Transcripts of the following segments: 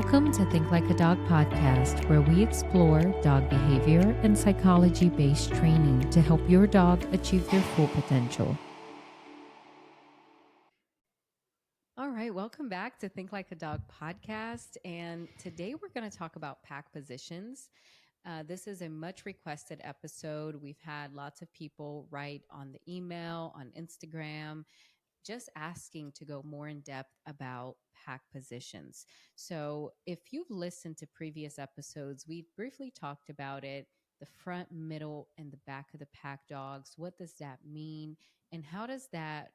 Welcome to Think Like a Dog podcast, where we explore dog behavior and psychology-based training to help your dog achieve their full potential. All right, welcome back to Think Like a Dog podcast. And today we're going to talk about pack positions. This is a much requested episode. We've had lots of people write on the email, on Instagram, just asking to go more in depth about pack positions. So if you've listened to previous episodes, we briefly talked about it, the front, middle, and the back of the pack dogs. What does that mean? And how does that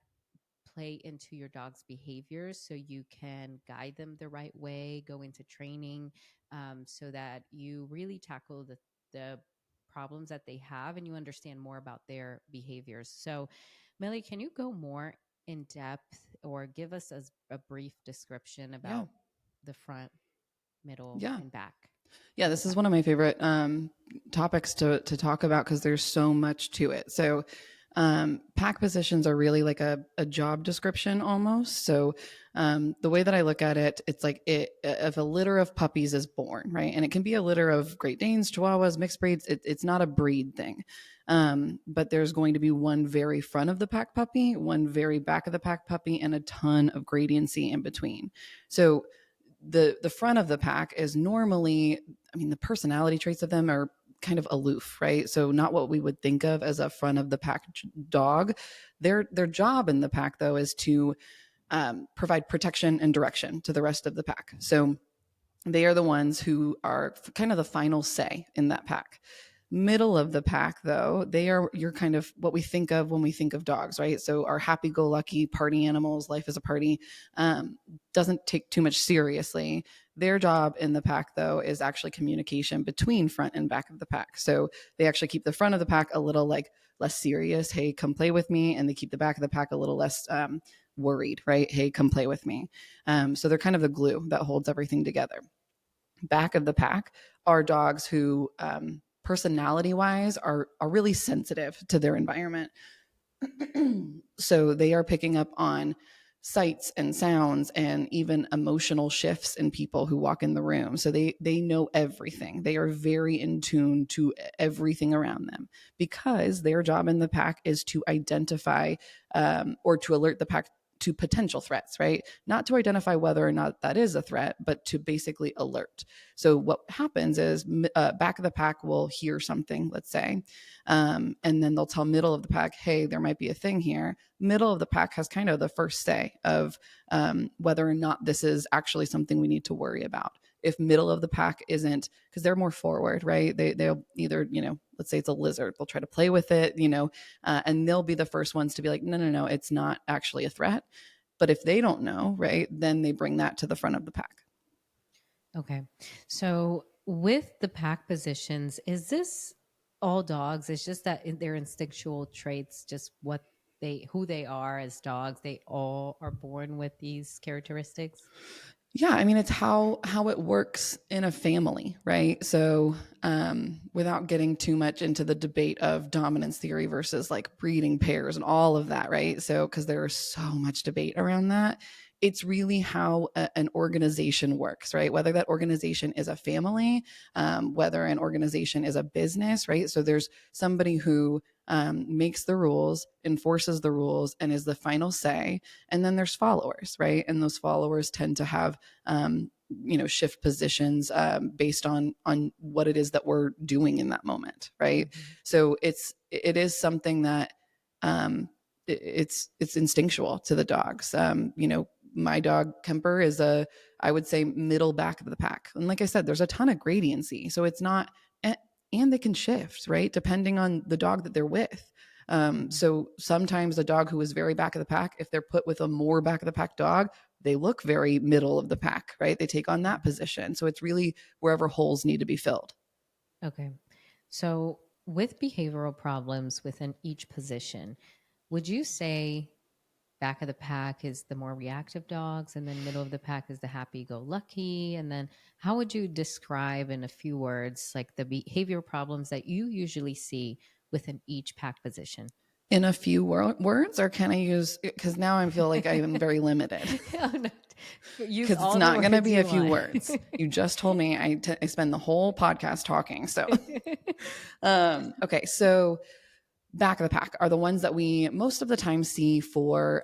play into your dog's behaviors so you can guide them the right way, go into training, so that you really tackle the problems that they have and you understand more about their behaviors. So, Millie, can you go more in depth or give us a brief description about the front, middle, and back? Yeah, this is one of my favorite topics to talk about because there's so much to it. So pack positions are really like a job description almost. So the way that I look at it, it's like if a litter of puppies is born, right? And it can be a litter of Great Danes, Chihuahuas, mixed breeds. It's not a breed thing. But there's going to be one very front of the pack puppy, one very back of the pack puppy, and a ton of gradiency in between. So the front of the pack is normally, the personality traits of them are kind of aloof, right? So not what we would think of as a front of the pack dog. Their job in the pack, though, is to provide protection and direction to the rest of the pack. So they are the ones who are kind of the final say in that pack. Middle of the pack, though, you're kind of what we think of when we think of dogs, right? So our happy-go-lucky party animals, life is a party, doesn't take too much seriously. Their job in the pack, though, is actually communication between front and back of the pack. So they actually keep the front of the pack a little like less serious. Hey, come play with me. And they keep the back of the pack a little less worried, right? Hey, come play with me. So they're kind of the glue that holds everything together. Back of the pack are dogs who personality wise are really sensitive to their environment. So they are picking up on sights and sounds and even emotional shifts in people who walk in the room. So they know everything. They are very in tune to everything around them because their job in the pack is to identify or to alert the pack to potential threats, right? Not to identify whether or not that is a threat, but to basically alert. So what happens is back of the pack will hear something, let's say, and then they'll tell middle of the pack, hey, there might be a thing here. Middle of the pack has kind of the first say of whether or not this is actually something we need to worry about. If middle of the pack isn't, because they're more forward, right? They'll either, let's say it's a lizard, they'll try to play with it, and they'll be the first ones to be like, no, it's not actually a threat. But if they don't know, right, then they bring that to the front of the pack. Okay. So with the pack positions, is this all dogs? It's just that in their instinctual traits, just who they are as dogs, they all are born with these characteristics? Yeah, it's how it works in a family, right? So without getting too much into the debate of dominance theory versus like breeding pairs and all of that, right? So because there is so much debate around that, it's really how an organization works, right? Whether that organization is a family, whether an organization is a business, right? So there's somebody who makes the rules, enforces the rules, and is the final say. And then there's followers, right? And those followers tend to have, shift positions based on what it is that we're doing in that moment, right? Mm-hmm. So it is something that it's instinctual to the dogs. My dog Kemper is I would say middle back of the pack. And like I said, there's a ton of gradiency. So it's not, and they can shift, right? Depending on the dog that they're with. So sometimes a dog who is very back of the pack, if they're put with a more back of the pack dog, they look very middle of the pack, right? They take on that position. So it's really wherever holes need to be filled. Okay. So with behavioral problems within each position, would you say back of the pack is the more reactive dogs and then middle of the pack is the happy-go-lucky? And then how would you describe in a few words like the behavioral problems that you usually see within each pack position? In a few words, or can I use, because now I feel like I am very limited. Oh, no. Use Because it's all the not going to words be a you few want. words. You just told me I spend the whole podcast talking. So, okay. So, back of the pack are the ones that we most of the time see for,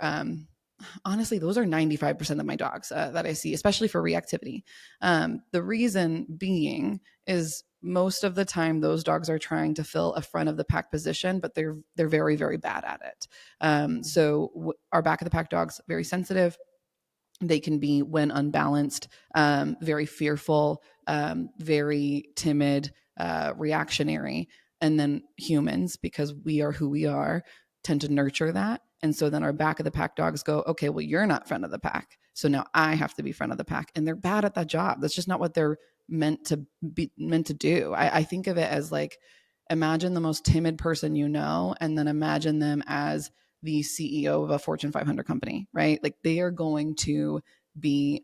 honestly, those are 95% of my dogs that I see, especially for reactivity. The reason being is most of the time those dogs are trying to fill a front of the pack position, but they're very, very bad at it. Our back of the pack dogs, very sensitive. They can be, when unbalanced, very fearful, very timid, reactionary. And then humans, because we are who we are, tend to nurture that. And so then our back of the pack dogs go, okay, well, you're not front of the pack. So now I have to be front of the pack. And they're bad at that job. That's just not what they're meant to do. I think of it as like, imagine the most timid person you know, and then imagine them as the CEO of a Fortune 500 company, right? Like they are going to be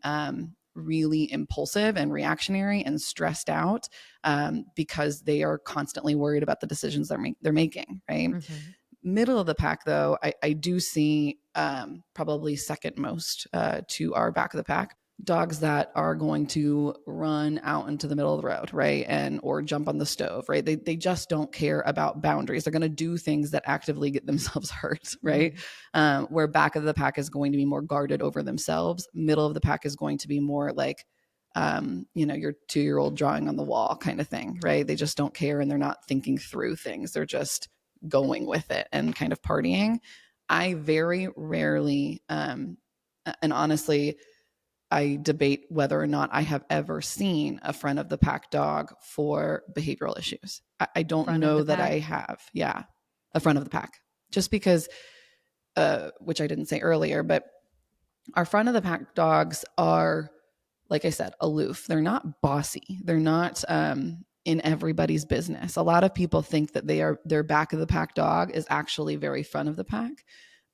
really impulsive and reactionary and stressed out because they are constantly worried about the decisions they're making, right? Mm-hmm. Middle of the pack, though, I do see probably second most to our back of the pack dogs that are going to run out into the middle of the road, right? And or jump on the stove, right? They just don't care about boundaries. They're going to do things that actively get themselves hurt, right? Where back of the pack is going to be more guarded over themselves. Middle of the pack is going to be more like, your 2-year-old drawing on the wall kind of thing, right? They just don't care and they're not thinking through things. They're just going with it and kind of partying. I very rarely, and honestly, I debate whether or not I have ever seen a front of the pack dog for behavioral issues. I don't Front of know the that pack. I have. Yeah, a front of the pack. Just because, which I didn't say earlier, but our front of the pack dogs are, like I said, aloof. They're not bossy. They're not in everybody's business. A lot of people think that their back of the pack dog is actually very front of the pack,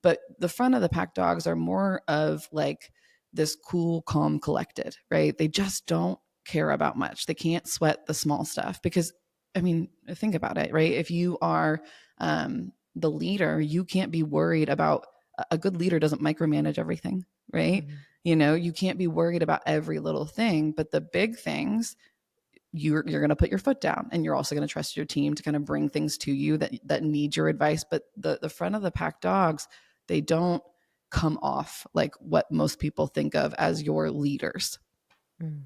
but the front of the pack dogs are more of like this cool, calm, collected, right? They just don't care about much. They can't sweat the small stuff because, I mean, think about it, right? If you are the leader, you can't be worried about. A good leader doesn't micromanage everything, right? Mm-hmm. You can't be worried about every little thing, but the big things, you're going to put your foot down, and you're also going to trust your team to kind of bring things to you that need your advice. But the front of the pack dogs, they don't come off like what most people think of as your leaders. Mm.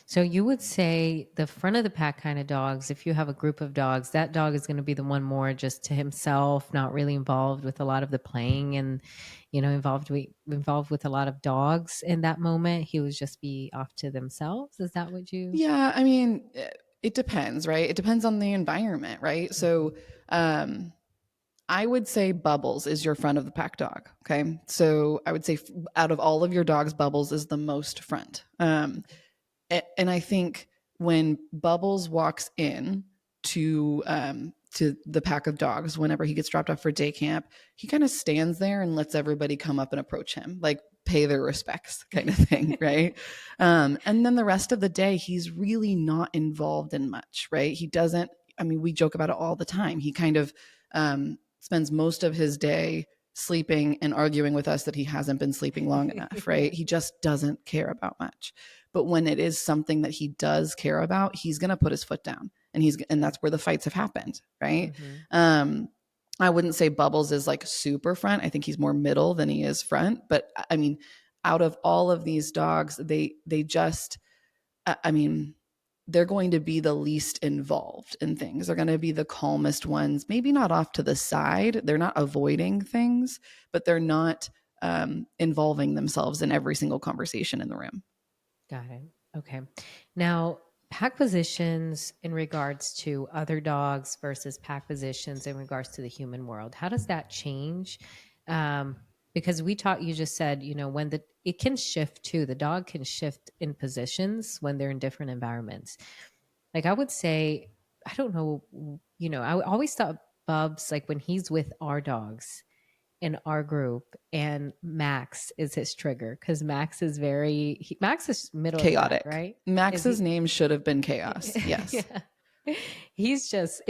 So you would say the front of the pack kind of dogs, if you have a group of dogs, that dog is going to be the one more just to himself, not really involved with a lot of the playing and, involved with a lot of dogs in that moment. He would just be off to themselves. Is that what you? Yeah, I mean, it depends, right? It depends on the environment, right? Mhm. So, I would say Bubbles is your front of the pack dog. Okay. So I would say out of all of your dogs, Bubbles is the most front. And I think when Bubbles walks in to the pack of dogs, whenever he gets dropped off for day camp, he kind of stands there and lets everybody come up and approach him, like pay their respects, kind of thing, right? And then the rest of the day, he's really not involved in much, right? He doesn't. I mean, we joke about it all the time. He kind of spends most of his day sleeping and arguing with us that he hasn't been sleeping long enough, right? He just doesn't care about much. But when it is something that he does care about, he's going to put his foot down, and that's where the fights have happened, right? Mhm. I wouldn't say Bubbles is like super front. I think he's more middle than he is front. But I mean, out of all of these dogs, they just, I mean, they're going to be the least involved in things. They're going to be the calmest ones, maybe not off to the side. They're not avoiding things, but they're not involving themselves in every single conversation in the room. Got it. Okay. Now, pack positions in regards to other dogs versus pack positions in regards to the human world. How does that change? Um, because you just said, when it can shift too. The dog can shift in positions when they're in different environments. Like I would say, I don't know, I always thought Bubs, like when he's with our dogs, in our group, and Max is his trigger because Max is middle of the pack, Chaotic. right? Is Max's he? name should have been Chaos. Yeah. Yes. He's just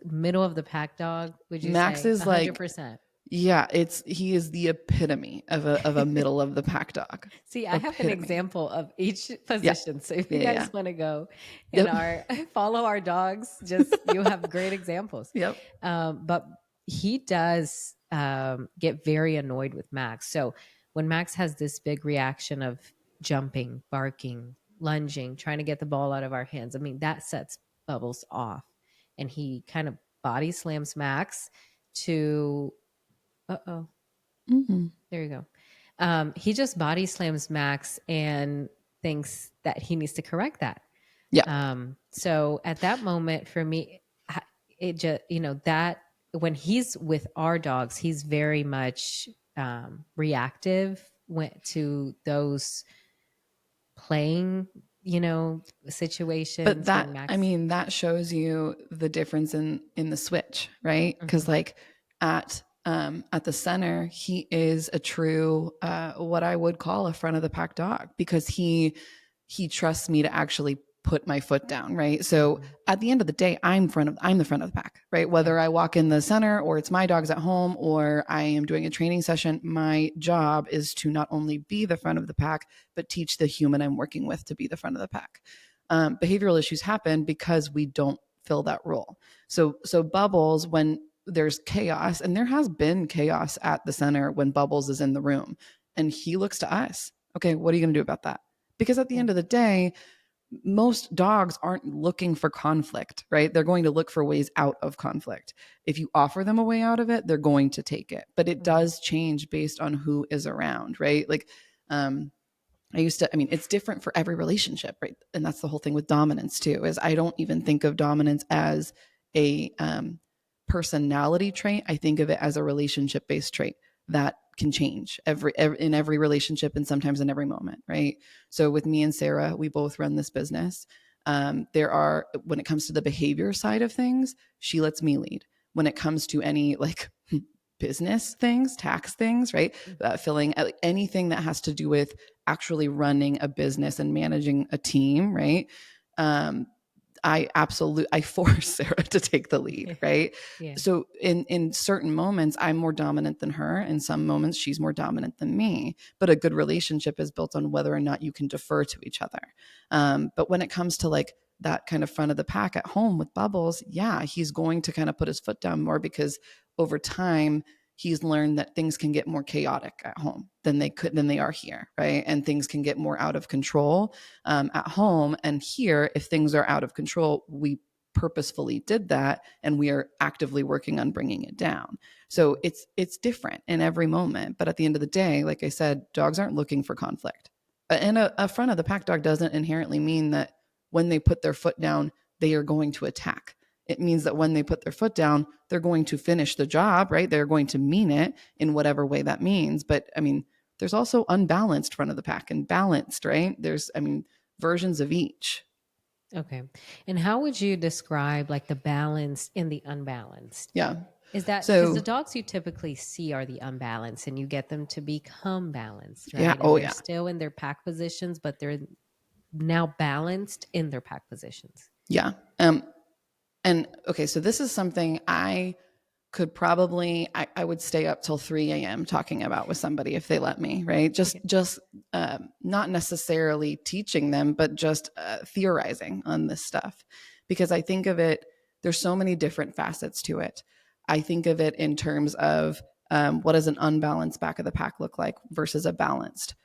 middle of the pack dog, would you Max say? is like, 100%. Yeah, he is the epitome of a middle of the pack dog. See, I have an Epitome. example of each Yeah. position. So if you Yeah. Yeah. guys want to go in Yep. our follow our dogs, just you have great examples. Yep. But he does get very annoyed with Max. So when Max has this big reaction of jumping, barking, lunging, trying to get the ball out of our hands, I mean, that sets Bubbles off. And he kind of body slams Max to, uh oh, Mm-hmm. there you go. He just body slams Max and thinks that he needs to correct that. Yeah. So at that moment, for me, it just, that when he's with our dogs, he's very much reactive went to those playing, But situations when that, I Max. mean, that shows you the difference in the switch, right? Because Mhm. like at the center, he is a true what I would call a front of the pack dog because he trusts me to actually put my foot down, right? So Mhm. at the end of the day, I'm the front of the pack, right? Yeah. Whether I walk in the center or it's my dogs at home or I am doing a training session, my job is to not only be the front of the pack, but teach the human I'm working with to be the front of the pack. Behavioral issues happen because we don't fill that role. So Bubbles, when there's chaos, and there has been chaos at the center when Bubbles is in the room, and he looks to us. Okay, what are you going to do about that? Because at the Yeah. end of the day, most dogs aren't looking for conflict, right? They're going to look for ways out of conflict. If you offer them a way out of it, they're going to take it. But it Mhm. does change based on who is around, right? Like, I mean, it's different for every relationship, right? And that's the whole thing with dominance too, is I don't even think of dominance as a personality trait. I think of it as a relationship based trait that can change in every relationship and sometimes in every moment, right? So with me and Sarah, we both run this business. There are, when it comes to the behavior side of things, she lets me lead. When it comes to any like business things, tax things, right? Filling anything that has to do with actually running a business and managing a team, right? Um, I force Sarah to take the lead, right? Yeah. So in certain moments I'm more dominant than her, in some moments she's more dominant than me, but a good relationship is built on whether or not you can defer to each other. But when it comes to like that kind of front of the pack at home with Bubbles, yeah, he's going to kind of put his foot down more because over time he's learned that things can get more chaotic at home than they are here, right? And things can get more out of control at home. And here, if things are out of control, we purposefully did that and we are actively working on bringing it down. So it's different in every moment, but at the end of the day, like I said, dogs aren't looking for conflict. And a front of the pack dog doesn't inherently mean that when they put their foot down they are going to attack. It means that when they put their foot down they're going to finish the job, right? They're going to mean it in whatever way that means. But I mean, there's also unbalanced front of the pack and balanced, right? There's, I mean, versions of each. Okay. And how would you describe like the balanced and the unbalanced? Yeah. Is that because the So, dogs you typically see are the unbalanced and you get them to become balanced, yeah. right? And Oh, they're yeah. still in their pack positions, but they're now balanced in their pack positions. Yeah. And okay, so this is something I could probably, I would stay up till 3 a.m. talking about with somebody if they let me, right? Okay. Just not necessarily teaching them, but just theorizing on this stuff. Because I think of it, there's so many different facets to it. I think of it in terms of what does an unbalanced back of the pack look like versus a balanced?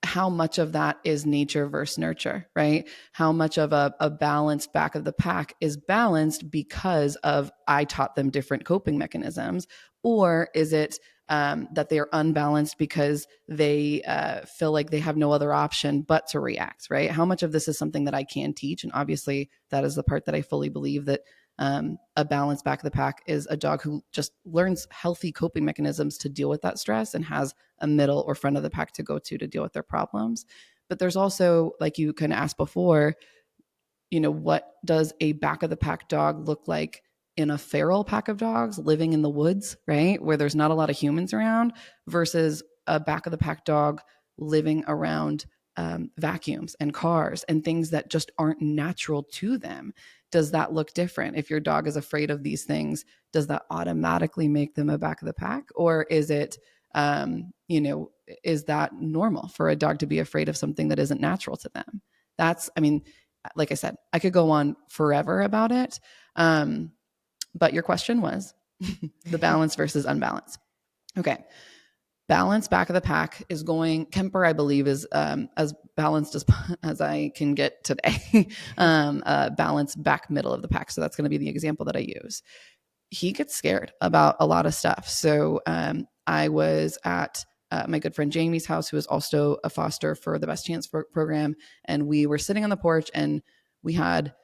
How much of that is nature versus nurture, right? How much of a balanced back of the pack is balanced because of I taught them different coping mechanisms? Or is it that they are unbalanced because they feel like they have no other option but to react, right? How much of this is something that I can teach? And obviously, that is the part that I fully believe that a balanced back of the pack is a dog who just learns healthy coping mechanisms to deal with that stress and has a middle or front of the pack to go to deal with their problems. But there's also, like you kind of asked before, what does a back of the pack dog look like in a feral pack of dogs living in the woods, right? Where there's not a lot of humans around versus a back of the pack dog living around vacuums and cars and things that just aren't natural to them. Does that look different? If your dog is afraid of these things, does that automatically make them a back of the pack? Or is it, is that normal for a dog to be afraid of something that isn't natural to them? That's, I mean, like I said, I could go on forever about it. But your question was the balance versus unbalanced. Okay. Balance back of the pack is going. Kemper, I believe, is as balanced as I can get today. Balance back middle of the pack. So that's going to be the example that I use. He gets scared about a lot of stuff. So I was at my good friend Jamie's house, who is also a foster for the Best Chance program, and we were sitting on the porch, and we had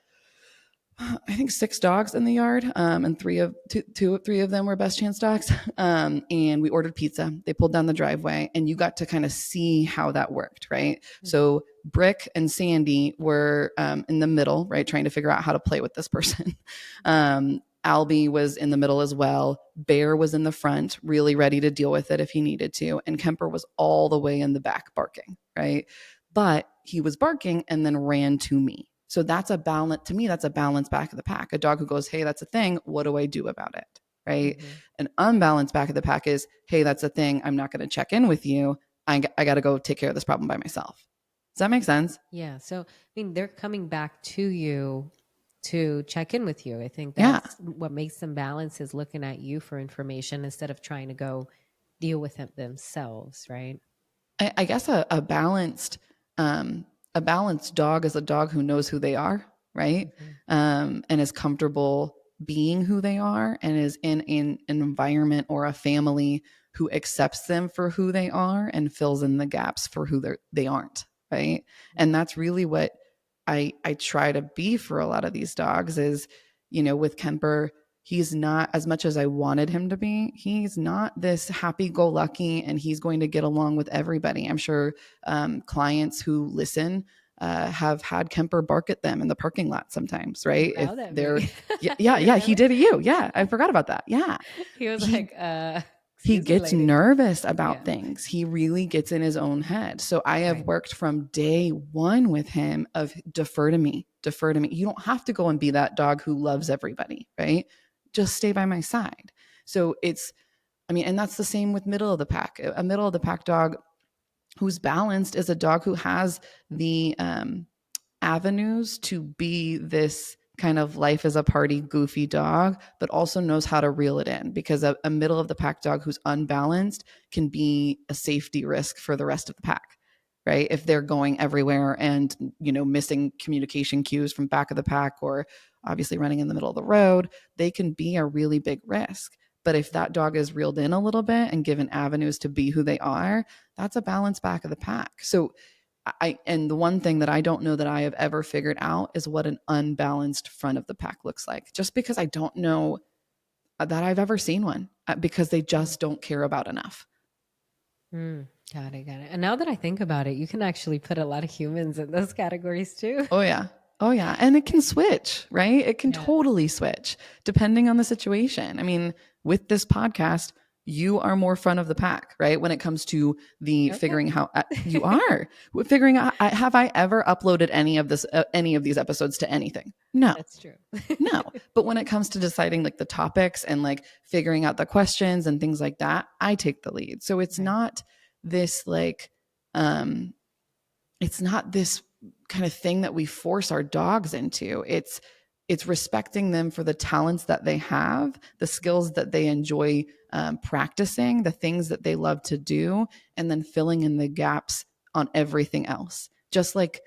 I think 6 dogs in the yard, and three of them were Best Chance dogs. And we ordered pizza. They pulled down the driveway, and you got to kind of see how that worked, right? Mm-hmm. So Brick and Sandy were in the middle, right, trying to figure out how to play with this person. Albie was in the middle as well. Bear was in the front, really ready to deal with it if he needed to, and Kemper was all the way in the back barking, right? But he was barking and then ran to me. So that's a balance. To me, that's a balance back of the pack. A dog who goes, hey, that's a thing. What do I do about it? Right. Mm-hmm. An unbalanced back of the pack is, hey, that's a thing. I'm not going to check in with you. I got to go take care of this problem by myself. Does that make sense? Yeah. So, I mean, they're coming back to you to check in with you. I think that's what makes them balance, is looking at you for information instead of trying to go deal with it themselves. Right. I guess a balanced dog is a dog who knows who they are, right? Mm-hmm. And is comfortable being who they are, and is in an environment or a family who accepts them for who they are and fills in the gaps for who they aren't, right? Mm-hmm. And that's really what I try to be for a lot of these dogs is, with Kemper, he's not, as much as I wanted him to be, he's not this happy-go-lucky and he's going to get along with everybody. I'm sure clients who listen have had Kemper bark at them in the parking lot sometimes, right? If they're, yeah, he did at you. Yeah, I forgot about that. Yeah. He was like, he gets nervous about things. He really gets in his own head. So I have worked from day one with him of defer to me. You don't have to go and be that dog who loves everybody, right? Just stay by my side. So and that's the same with middle of the pack. A middle of the pack dog who's balanced is a dog who has the avenues to be this kind of life as a party goofy dog, but also knows how to reel it in, because a middle of the pack dog who's unbalanced can be a safety risk for the rest of the pack, right? If they're going everywhere and, missing communication cues from back of the pack, or obviously running in the middle of the road, they can be a really big risk. But if that dog is reeled in a little bit and given avenues to be who they are, that's a balanced back of the pack. So and the one thing that I don't know that I have ever figured out is what an unbalanced front of the pack looks like, just because I don't know that I've ever seen one, because they just don't care about enough. Got it. And now that I think about it, you can actually put a lot of humans in those categories too. Oh yeah. And it can switch, right? It can totally switch depending on the situation. I mean, with this podcast, you are more front of the pack, right? When it comes to the figuring how you are figuring out, have I ever uploaded any of these episodes to anything? No, that's true. No. But when it comes to deciding like the topics and like figuring out the questions and things like that, I take the lead. So it's not this like, it's not this kind of thing that we force our dogs into. It's respecting them for the talents that they have, the skills that they enjoy practicing, the things that they love to do, and then filling in the gaps on everything else, just like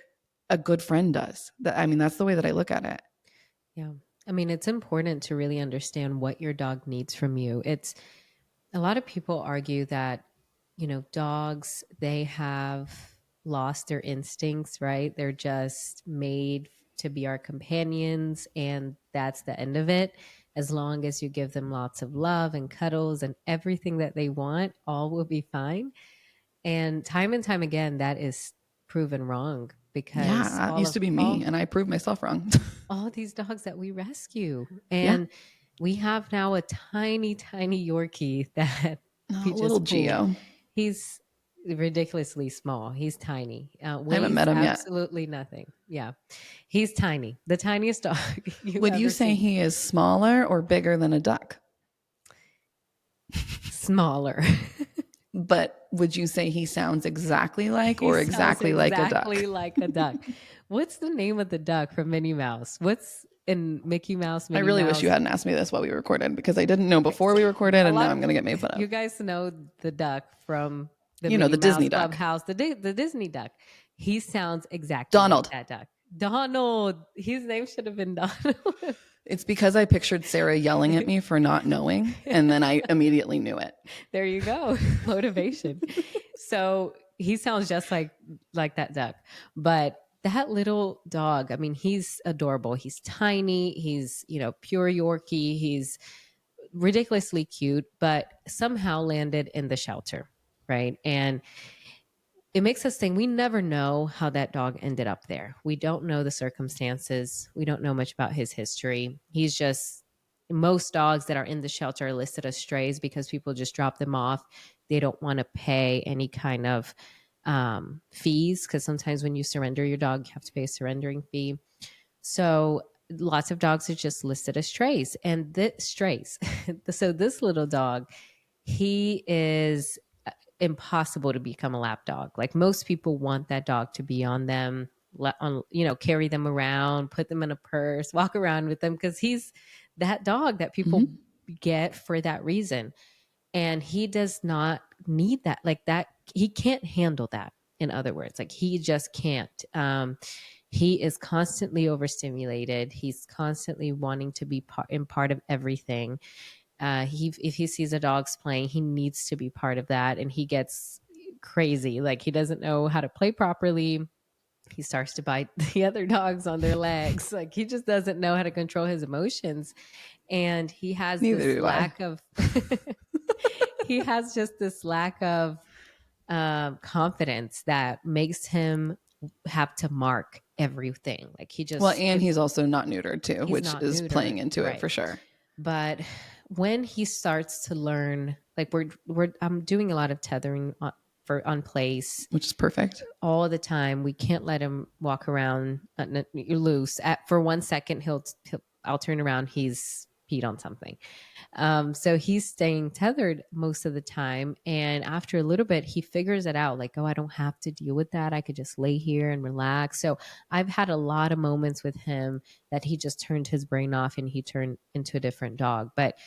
a good friend does. That's the way that I look at it. Yeah. It's important to really understand what your dog needs from you. It's a lot of people argue that, dogs, they have lost their instincts, right? They're just made to be our companions, and that's the end of it. As long as you give them lots of love and cuddles and everything that they want, all will be fine. And time again, that is proven wrong, because it used to be me, and I proved myself wrong. All these dogs that we rescue, and we have now a tiny Yorkie that we just little Geo. He's ridiculously small. He's tiny. I haven't met Weighs him yet. absolutely nothing. Yeah. He's tiny. The tiniest dog you've Would you ever say seen. he is smaller or bigger than a duck? Smaller. But would you say he sounds exactly like He or sounds exactly like a duck? exactly like a duck. What's the name of the duck from Minnie Mouse? What's in Mickey Mouse, I Minnie really wish you Mouse? hadn't asked me this while we recorded because I didn't know Okay. before we recorded A and lot now of I'm going to get made fun you of. guys know the duck from the You know, Minnie the Mouse Disney duck. Clubhouse, the Disney duck. He sounds exactly like Donald. that duck. Donald. His name should have been Donald. It's because I pictured Sarah yelling at me for not knowing, and then I immediately knew it. There you go. Motivation. So he sounds just like that duck. But that little dog, I mean, he's adorable. He's tiny. He's, pure Yorkie. He's ridiculously cute, but somehow landed in the shelter. Right. And it makes us think we never know how that dog ended up there. We don't know the circumstances. We don't know much about his history. He's just, most dogs that are in the shelter are listed as strays because people just drop them off. They don't want to pay any kind of fees because sometimes when you surrender your dog, you have to pay a surrendering fee. So lots of dogs are just listed as strays, and this strays. So this little dog, he is impossible to become a lap dog. Like most people want that dog to be on them, carry them around, put them in a purse, walk around with them because he's that dog that people Mm-hmm. get for that reason. And he does not need that. Like that, he can't handle that. In other words, like he just can't. He is constantly overstimulated. He's constantly wanting to be part of everything. If he sees a dog's playing, he needs to be part of that, and he gets crazy. Like he doesn't know how to play properly. He starts to bite the other dogs on their legs. Like he just doesn't know how to control his emotions, and he has Neither this do I. lack of. He has just this lack of confidence that makes him have to mark everything. Like he Well, just and he's also not neutered too, he's which not is playing neutered, into it right? for sure. But when he starts to learn, like I'm doing a lot of tethering on place Which is perfect. all the time. We can't let him walk around loose. For 1 second, I'll turn around. He's peed on something. So he's staying tethered most of the time. And after a little bit, he figures it out like, oh, I don't have to deal with that. I could just lay here and relax. So I've had a lot of moments with him that he just turned his brain off and he turned into a different dog. But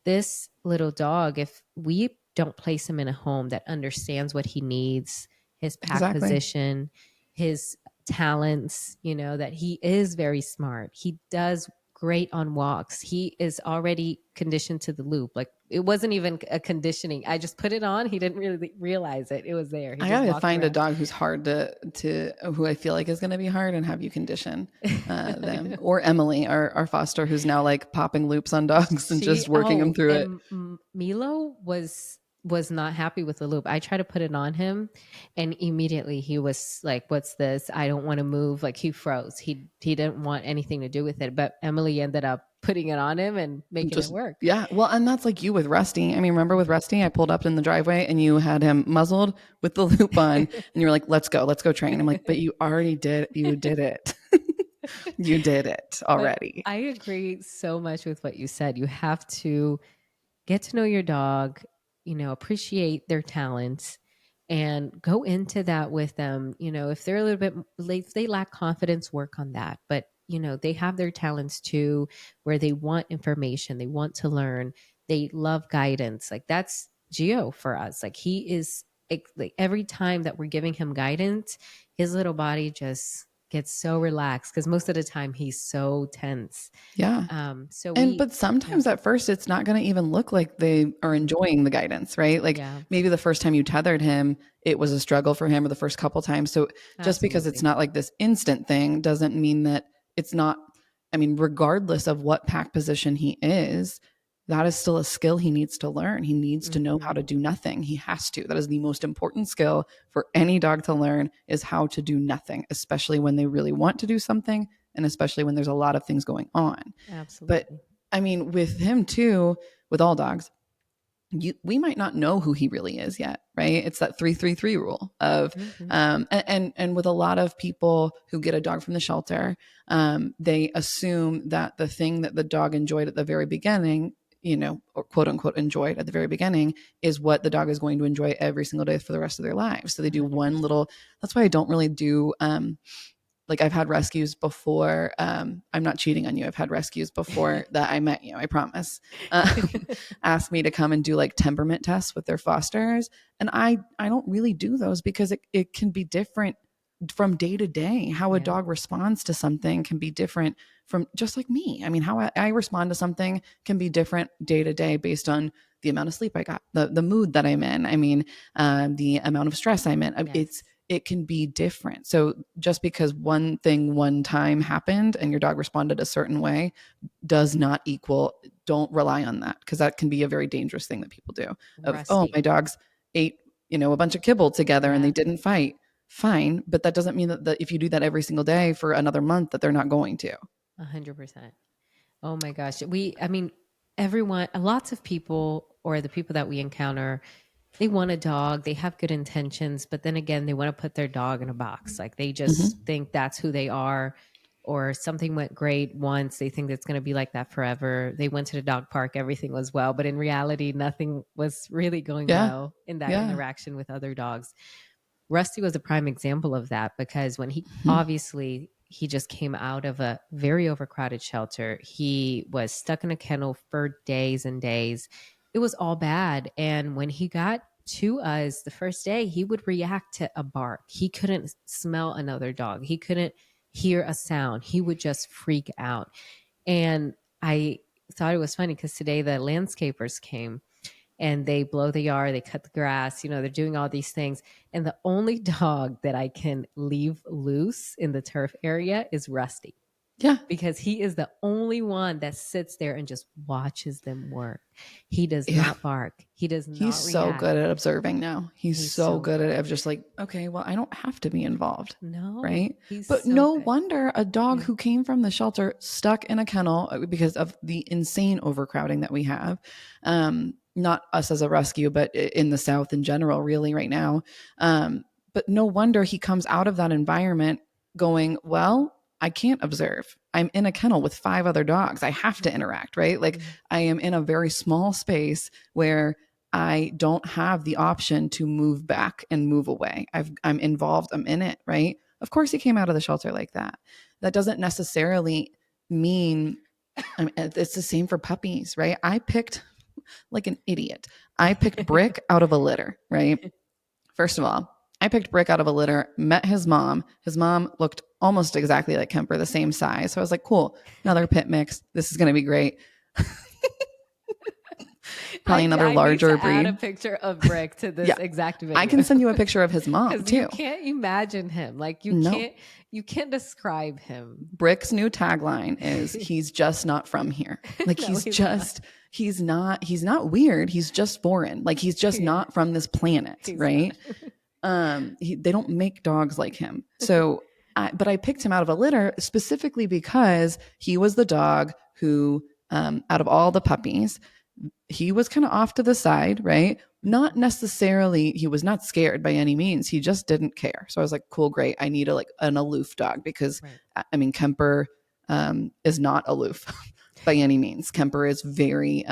this little dog, if we don't place him in a home that understands what he needs, his pack Exactly. position, his talents, that he is very smart. He does great on walks. He is already conditioned to the loop. Like it wasn't even a conditioning. I just put it on. He didn't really realize it. It was there. He I just gotta walked find a around. dog who's hard to who I feel like is gonna be hard and have you condition them. Or Emily, our foster, who's now like popping loops on dogs and just working them through it. And Milo was not happy with the loop. I tried to put it on him and immediately he was like, what's this? I don't want to move. Like he froze. He didn't want anything to do with it. But Emily ended up putting it on him and making it Just work. yeah. Well, and that's like you with Rusty. I mean, remember with Rusty, I pulled up in the driveway and you had him muzzled with the loop on, and you were like, let's go train. I'm like, but you already did. You did it. You did it But already. I agree so much with what you said. You have to get to know your dog, appreciate their talents and go into that with them. If they're a little bit if they lack confidence, work on that. But, they have their talents too, where they want information, they want to learn, they love guidance. Like that's Geo for us. Like he is like every time that we're giving him guidance, his little body just gets so relaxed because most of the time he's so tense. Yeah. So And we, but yeah, sometimes at first it's not going to even look like they are mhm, enjoying the guidance, right? Like yeah, maybe the first time you tethered him, it was a struggle for him or the first couple times. So just because it's absolutely. not like this instant thing doesn't mean that it's not, I mean, regardless of what pack position he is, that is still a skill he needs to learn. He needs to know how Hmm. to do nothing. He has to. That is the most important skill for any dog to learn is how to do nothing, especially when they really want to do something and especially when there's a lot of things going on. But Absolutely. I mean, with him too, with all dogs, we might not know who he really is yet, right? It's that 333 rule of, Mm-hmm. and with a lot of people who get a dog from the shelter, they assume that the thing that the dog enjoyed at the very beginning, or quote unquote enjoyed at the very beginning, is what the dog is going to enjoy every single day for the rest of their lives. So they do one 100%. little, that's why I don't really do, like I've had rescues before. I'm not cheating on you. I've had rescues before that I met you, I promise. Asked me to come and do like temperament tests with their fosters. And I don't really do those because it can be different from day to day. How a Yeah. dog responds to something can be different from, just like me. I mean, how I respond to something can be different day to day based on the amount of sleep I got, the mood that I'm in. I mean, the amount of stress I'm in. Yes. It can be different. So just because one thing one time happened and your dog responded a certain way does not equal, don't rely on that, because that can be a very dangerous thing that people do of, oh, Rusty. my dogs ate, a bunch of kibble together and Yeah. they didn't fight. Fine. But that doesn't mean that if you do that every single day for another month, that they're not going to. 100%. Oh my gosh. I mean, everyone, lots of people, or the people that we encounter, they want a dog, they have good intentions, but then again, they want to put their dog in a box. Like they just Mm-hmm. think that's who they are, or something went great once. They think it's going to be like that forever. They went to the dog park, everything was well, but in reality, nothing was really going Yeah. well in that Yeah. interaction with other dogs. Rusty was a prime example of that because when Mm-hmm. he just came out of a very overcrowded shelter. He was stuck in a kennel for days and days. It was all bad. And when he got to us the first day, he would react to a bark. He couldn't smell another dog. He couldn't hear a sound. He would just freak out. And I thought it was funny because today the landscapers came and they blow the yard, they cut the grass, they're doing all these things. And the only dog that I can leave loose in the turf area is Rusty Yeah. because he is the only one that sits there and just watches them work. He does Yeah. not bark, he does He's not so react. good at observing now. He's He's so so good at it good. of just like, okay, well, I don't have to be involved. No, Right. he's But so no good. wonder a dog Yeah. who came from the shelter stuck in a kennel because of the insane overcrowding that we have. Not us as a rescue, but in the South in general, really right now. But no wonder he comes out of that environment going, well, I can't observe. I'm in a kennel with 5 other dogs. I have to interact, right? Like Mhm. I am in a very small space where I don't have the option to move back and move away. I'm involved. I'm in it, right? Of course, he came out of the shelter like that. That doesn't necessarily mean, I mean, it's the same for puppies, right? I picked, like an idiot, I picked Brick out of a litter, right? First of all, I picked Brick out of a litter, met his mom. His mom looked almost exactly like Kemper, the same size. So I was like, cool, another pit mix. This is going to be great. Probably another I need larger to add a breed. picture of Brick to Yeah. this exact I can video. send you a picture of his mom Because you too. can't imagine him. Like No. you can't describe him. Brick's new tagline is he's just not from here. Like No, he's not. he's not weird. He's just foreign. Like he's just Yeah, not from this planet, he's not. right? They don't make dogs like him. So, but I picked him out of a litter specifically because he was the dog who, out of all the puppies, he was kind of off to the side, right? Not necessarily, he was not scared by any means. He just didn't care. So I was like, cool, great. I need an aloof dog because, Right. I mean, Kemper is not aloof by any means. Kemper is very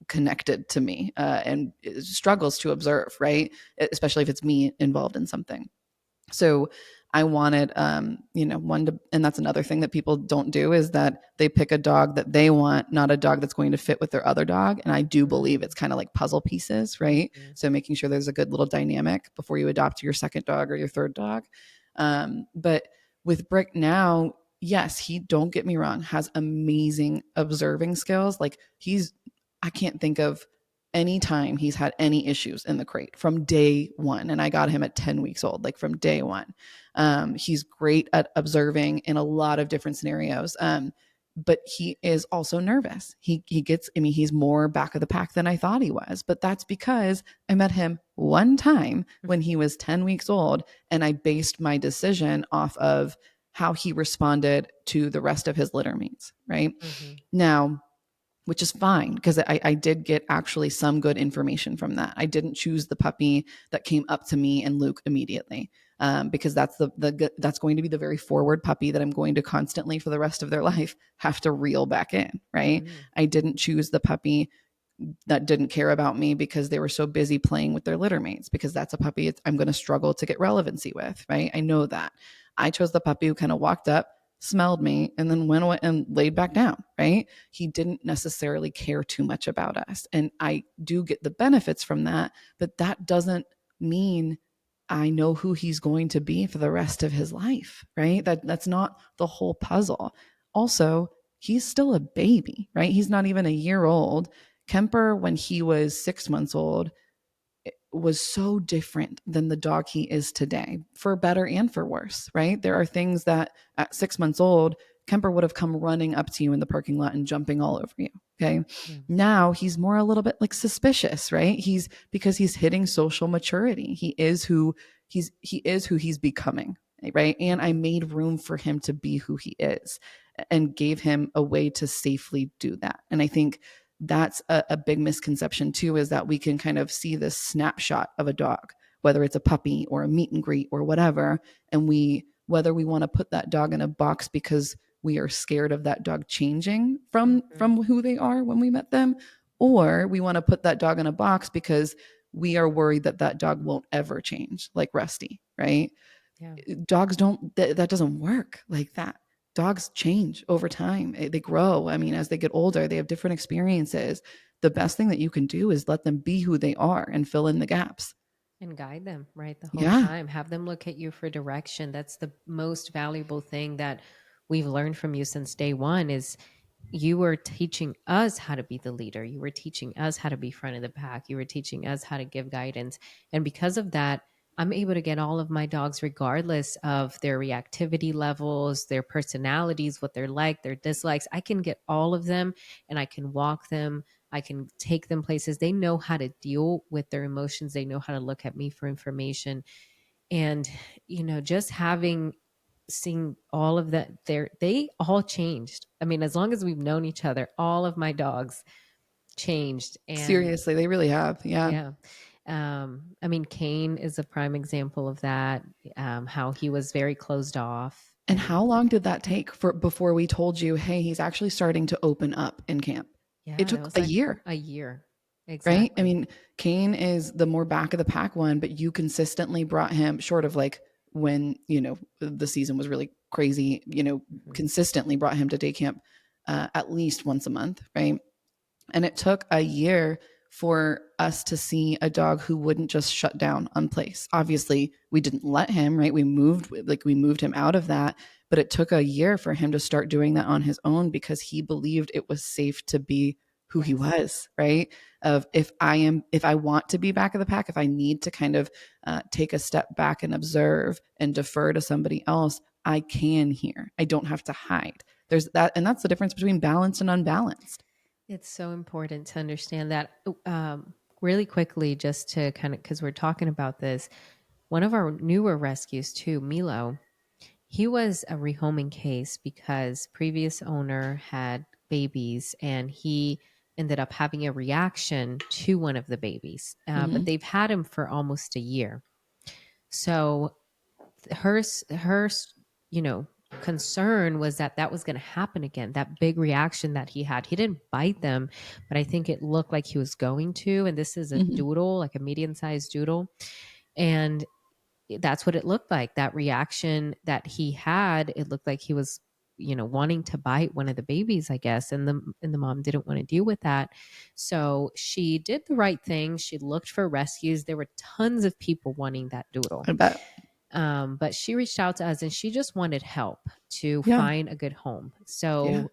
connected to me and struggles to observe, right? Especially if it's me involved in something. So I wanted, one to, and that's another thing that people don't do is that they pick a dog that they want, not a dog that's going to fit with their other dog. And I do believe it's kind of like puzzle pieces, right? Mhm. So making sure there's a good little dynamic before you adopt your second dog or your third dog. But with Brick now, yes, he, don't get me wrong, has amazing observing skills. Like I can't think of any time he's had any issues in the crate from day one. And I got him at 10 weeks old, like from day one. He's great at observing in a lot of different scenarios. But he is also nervous. He gets, I mean, he's more back of the pack than I thought he was. But that's because I met him one time when he was 10 weeks old, and I based my decision off of how he responded to the rest of his litter mates, right? Mhm. Now, which is fine because I did get actually some good information from that. I didn't choose the puppy that came up to me and Luke immediately, because that's going to be the very forward puppy that I'm going to constantly for the rest of their life have to reel back in, right? Mm-hmm. I didn't choose the puppy that didn't care about me because they were so busy playing with their litter mates, because that's a puppy I'm going to struggle to get relevancy with, right? I know that. I chose the puppy who kind of walked up, smelled me, and then went away and laid back down, right? He didn't necessarily care too much about us. And I do get the benefits from that, but that doesn't mean I know who he's going to be for the rest of his life, right? That's not the whole puzzle. Also, he's still a baby, right? He's not even a year old. Kemper, when he was 6 months old, was so different than the dog he is today, for better and for worse, right? There are things that at 6 months old, Kemper would have come running up to you in the parking lot and jumping all over you. Okay. Yeah. Now he's more a little bit like suspicious, right? He's because he's hitting social maturity. He is who he's becoming, right? And I made room for him to be who he is and gave him a way to safely do that. And I think that's a big misconception too, is that we can kind of see this snapshot of a dog, whether it's a puppy or a meet and greet or whatever, and whether we want to put that dog in a box because we are scared of that dog changing Mm-hmm. from who they are when we met them, or we want to put that dog in a box because we are worried that that dog won't ever change, like Rusty, right? Yeah. Dogs don't, that doesn't work like that. Dogs change over time. They grow. I mean, as they get older, they have different experiences. The best thing that you can do is let them be who they are and fill in the gaps. And guide them, right, the whole Yeah. time. Have them look at you for direction. That's the most valuable thing that we've learned from you since day one is you were teaching us how to be the leader. You were teaching us how to be front of the pack. You were teaching us how to give guidance. And because of that, I'm able to get all of my dogs, regardless of their reactivity levels, their personalities, what they're like, their dislikes. I can get all of them and I can walk them. I can take them places. They know how to deal with their emotions. They know how to look at me for information. And, just having seeing all of that they all changed. I mean, as long as we've known each other, all of my dogs changed. And Seriously, they really have. Yeah. yeah, I mean, Kane is a prime example of that. How he was very closed off. And And how long did that take for before we told you, hey, he's actually starting to open up in camp? It yeah, that took was a like year. a year. Right? I Exactly. mean, Kane is the more back of the pack one, but you consistently brought him, short of like when, the season was really crazy, Hmm. consistently brought him to day camp at least once a month, right? And it took a year for us to see a dog who wouldn't just shut down on place. Obviously, we didn't let him, right? We moved him out of that, but it took a year for him to start doing that on his own because he believed it was safe to be who he Yes. was, right? Of if I want to be back of the pack, if I need to kind of take a step back and observe and defer to somebody else, I can here. I don't have to hide. There's that, and that's the difference between balanced and unbalanced. It's so important to understand that. Really quickly, just to kind of, because we're talking about this, one of our newer rescues too, Milo, he was a rehoming case because previous owner had babies and he ended up having a reaction to one of the babies. But Mm-hmm. they've had him for almost a year. So her you know concern was that that was going to happen again, that big reaction that he had. He didn't bite them, but I think it looked like he was going to. And this is a Mm-hmm. doodle, like a medium-sized doodle, and that's what it looked like. That reaction that he had, it looked like he was wanting to bite one of the babies, I guess, and the mom didn't want to deal with that. So she did the right thing. She looked for rescues. There were tons of people wanting that doodle. I bet. But she reached out to us and she just wanted help to Yeah. find a good home. Yeah. So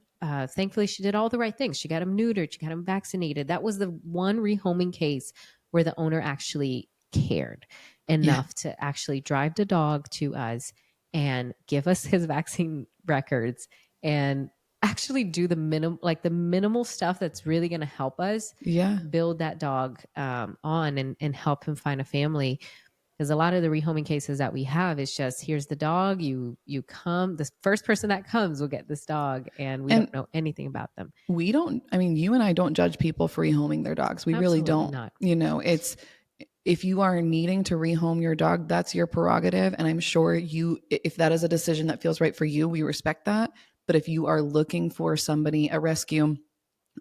thankfully, she did all the right things. She got him neutered, she got him vaccinated. That was the one rehoming case where the owner actually cared Yeah. enough to actually drive the dog to us and give us his vaccine records and actually do the minimal stuff that's really going to help us Yeah. build that dog on and help him find a family. Because a lot of the rehoming cases that we have is just, here's the dog, you come, the first person that comes will get this dog, and we And don't know anything about them. we don't, I mean, you and I don't judge people for rehoming their dogs. We really Absolutely don't. not. It's, if you are needing to rehome your dog, that's your prerogative. And I'm sure if that is a decision that feels right for you, we respect that. But if you are looking for somebody, a rescue,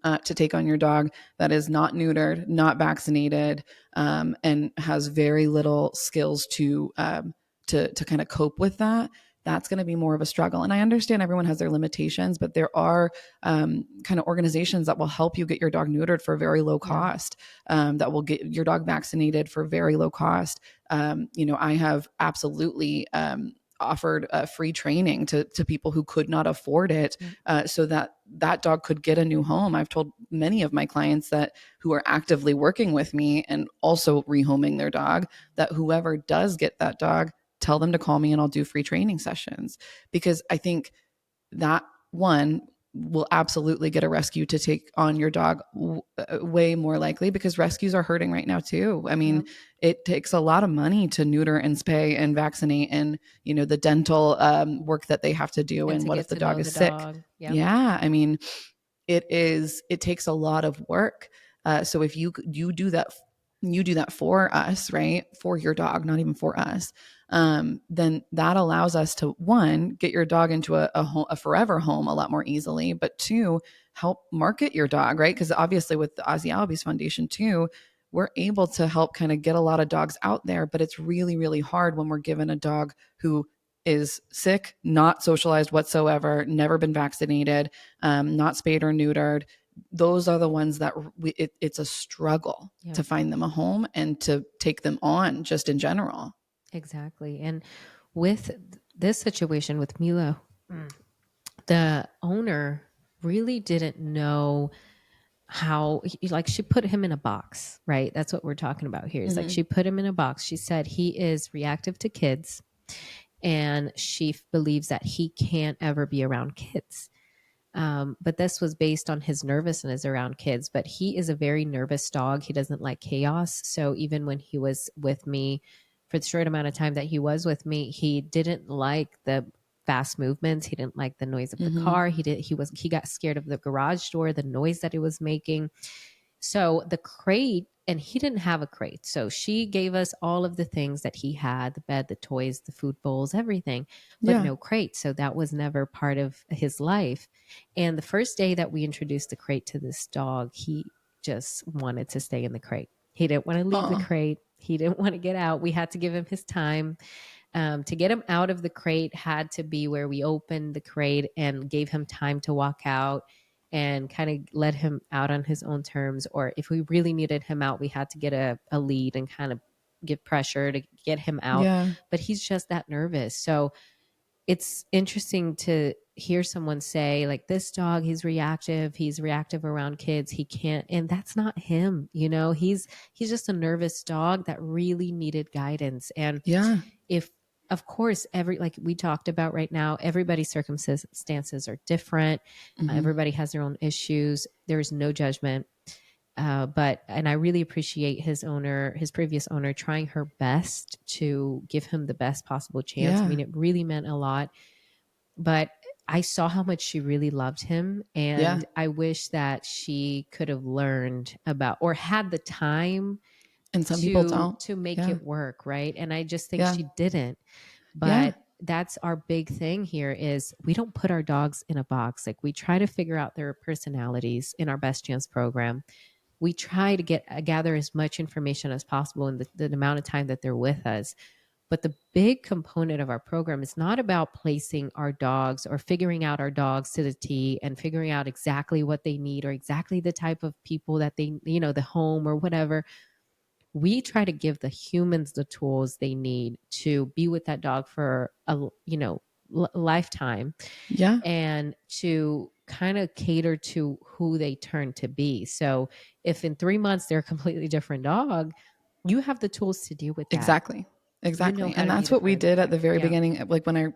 to take on your dog that is not neutered, not vaccinated, and has very little skills to kind of cope with that, that's going to be more of a struggle. And I understand everyone has their limitations, but there are kind of organizations that will help you get your dog neutered for very low Yeah. cost, that will get your dog vaccinated for very low cost. I have absolutely offered free training to people who could not afford it, Yeah. so that that dog could get a new home. I've told many of my clients that who are actively working with me and also rehoming their dog, that whoever does get that dog, tell them to call me and I'll do free training sessions, because I think that one will absolutely get a rescue to take on your dog way more likely, because rescues are hurting right now too. I Yeah. mean, it takes a lot of money to neuter and spay and vaccinate, and the dental work that they have to do. And And to what get if the to know dog the is sick? dog. Yep. Yeah, I mean, it takes a lot of work. So if you do that, you do that for us, right? For your dog, not even for us. Then that allows us to, one, get your dog into a forever home a lot more easily, but two, help market your dog, right? Because obviously with the Ozzy Albies Foundation too, we're able to help kind of get a lot of dogs out there, but it's really, really hard when we're given a dog who is sick, not socialized whatsoever, never been vaccinated, not spayed or neutered. Those are the ones that it's a struggle Yep. to find them a home and to take them on just in general. Exactly. And with this situation with Mila, the owner really didn't know how, like, she put him in a box, right? That's what we're talking about here. It's like Mm-hmm. she put him in a box. She said he is reactive to kids, and she believes that he can't ever be around kids. But this was based on his nervousness around kids. But he is a very nervous dog. He doesn't like chaos. So even when he was with me for the short amount of time that he was with me, he didn't like the fast movements. He didn't like the noise of the Mm-hmm. car. He got scared of the garage door, the noise that it was making. So the crate, and he didn't have a crate. So she gave us all of the things that he had, the bed, the toys, the food bowls, everything, but Yeah. no crate. So that was never part of his life. And the first day that we introduced the crate to this dog, he just wanted to stay in the crate. He didn't want to leave the Oh, crate. He didn't want to get out. We had to give him his time. To get him out of the crate had to be where we opened the crate and gave him time to walk out and kind of let him out on his own terms. Or if we really needed him out, we had to get a lead and kind of give pressure to get him out. yeah. But he's just that nervous. So it's interesting to hear someone say, like, this dog, he's reactive around kids, he can't, and that's not him. He's just a nervous dog that really needed guidance. And Yeah. if, of course, like we talked about right now, everybody's circumstances are different. Mm-hmm. Everybody has their own issues. There's no judgment. And I really appreciate his previous owner, trying her best to give him the best possible chance. I Yeah. mean, it really meant a lot. But I saw how much she really loved him, Yeah. and I wish that she could have learned about, or had the time And some people to don't. make Yeah. it work, right? And I just think Yeah. she didn't. Yeah. But that's our big thing here, is we don't put our dogs in a box. Like, we try to figure out their personalities in our best chance program. We try to gather as much information as possible in the amount of time that they're with us. But the big component of our program is not about placing our dogs or figuring out our dogs to the T and figuring out exactly what they need or exactly the type of people that they, the home or whatever. We try to give the humans the tools they need to be with that dog for lifetime, Yeah. and to kind of cater to who they turn to be. So if in 3 months they're a completely different dog, you have the tools to deal with that. Exactly. You know Exactly. how And to be that's there what we for did at them. the very Yeah. beginning. Like when I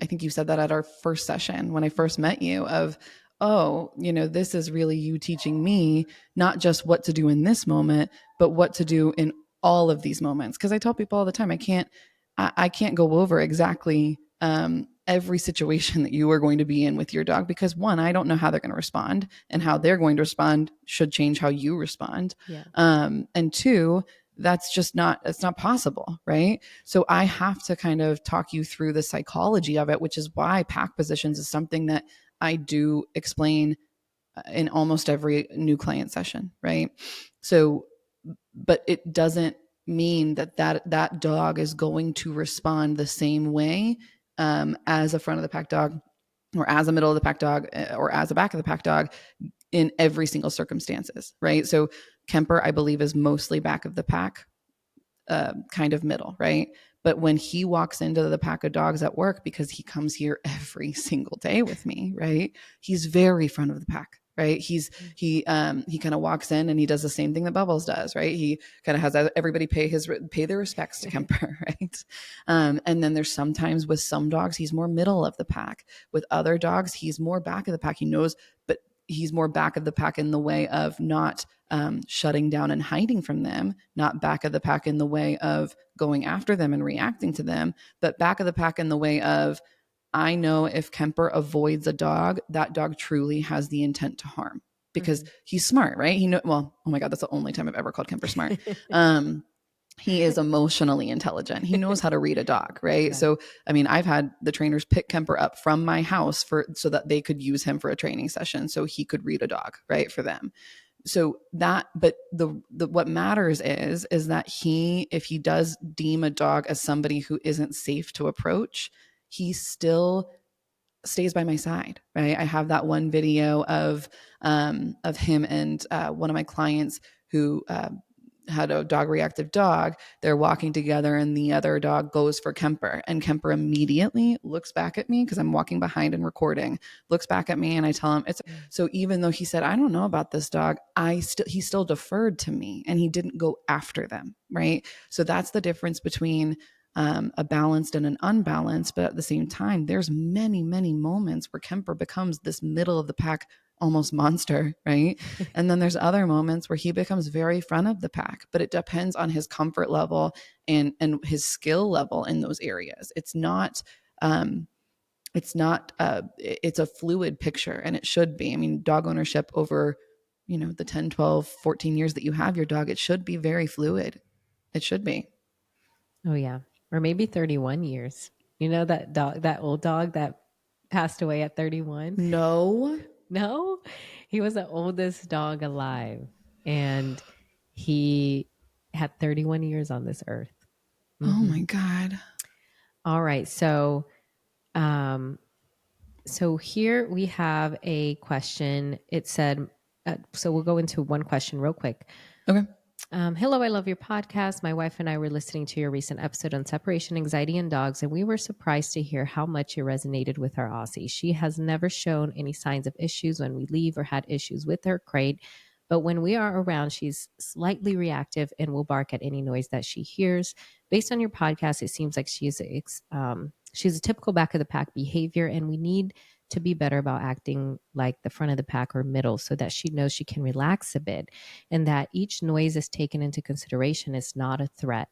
think you said that at our first session when I first met you, of, oh, this is really you teaching me not just what to do in this moment, but what to do in all of these moments. Because I tell people all the time, I can't go over exactly every situation that you are going to be in with your dog, because one, I don't know how they're going to respond, and how they're going to respond should change how you respond. Yeah. And two, it's not possible, right? So I have to kind of talk you through the psychology of it, which is why pack positions is something that I do explain in almost every new client session, right? So, but it doesn't mean that dog is going to respond the same way as a front of the pack dog, or as a middle of the pack dog, or as a back of the pack dog, in every single circumstances, right? So Kemper, I believe, is mostly back of the pack, kind of middle, right? But when he walks into the pack of dogs at work, because he comes here every single day with me, right? He's very front of the pack, right? He kind of walks in and he does the same thing that Bubbles does, right? He kind of has everybody pay their respects to Kemper, right? And then there's sometimes with some dogs he's more middle of the pack. With other dogs he's more back of the pack. He knows, but he's more back of the pack in the way of not shutting down and hiding from them, not back of the pack in the way of going after them and reacting to them, but back of the pack in the way of, I know if Kemper avoids a dog, that dog truly has the intent to harm, because he's smart, right? Well, oh my God, that's the only time I've ever called Kemper smart. He is emotionally intelligent. He knows how to read a dog, right? Yeah. So, I mean, I've had the trainers pick Kemper up from my house so that they could use him for a training session, so he could read a dog, right, for them. So that, but the what matters is that if he does deem a dog as somebody who isn't safe to approach, he still stays by my side, right? I have that one video of him and one of my clients who had a dog reactive dog. They're walking together and the other dog goes for Kemper, and Kemper immediately looks back at me, because I'm walking behind and recording, looks back at me, and I tell him it's so, even though he said, I don't know about this dog, he still deferred to me and he didn't go after them, right? So that's the difference between a balanced and an unbalanced. But at the same time, there's many, many moments where Kemper becomes this middle of the pack almost monster, right? And then there's other moments where he becomes very front of the pack, but it depends on his comfort level and his skill level in those areas. It's a fluid picture, and it should be. I mean, dog ownership over, the 10, 12, 14 years that you have your dog, it should be very fluid. It should be. Oh yeah. Or maybe 31 years. You know that dog, that old dog that passed away at 31? No. No, he was the oldest dog alive, and he had 31 years on this earth. Oh my God. All right. So here we have a question. It said, so we'll go into one question real quick. Okay. Hello, I love your podcast. My wife and I were listening to your recent episode on separation anxiety in dogs, and we were surprised to hear how much it resonated with our Aussie. She has never shown any signs of issues when we leave or had issues with her crate, but when we are around, she's slightly reactive and will bark at any noise that she hears. Based on your podcast, it seems like she's a typical back of the pack behavior, and we need to be better about acting like the front of the pack or middle, so that she knows she can relax a bit and that each noise is taken into consideration. It's not a threat.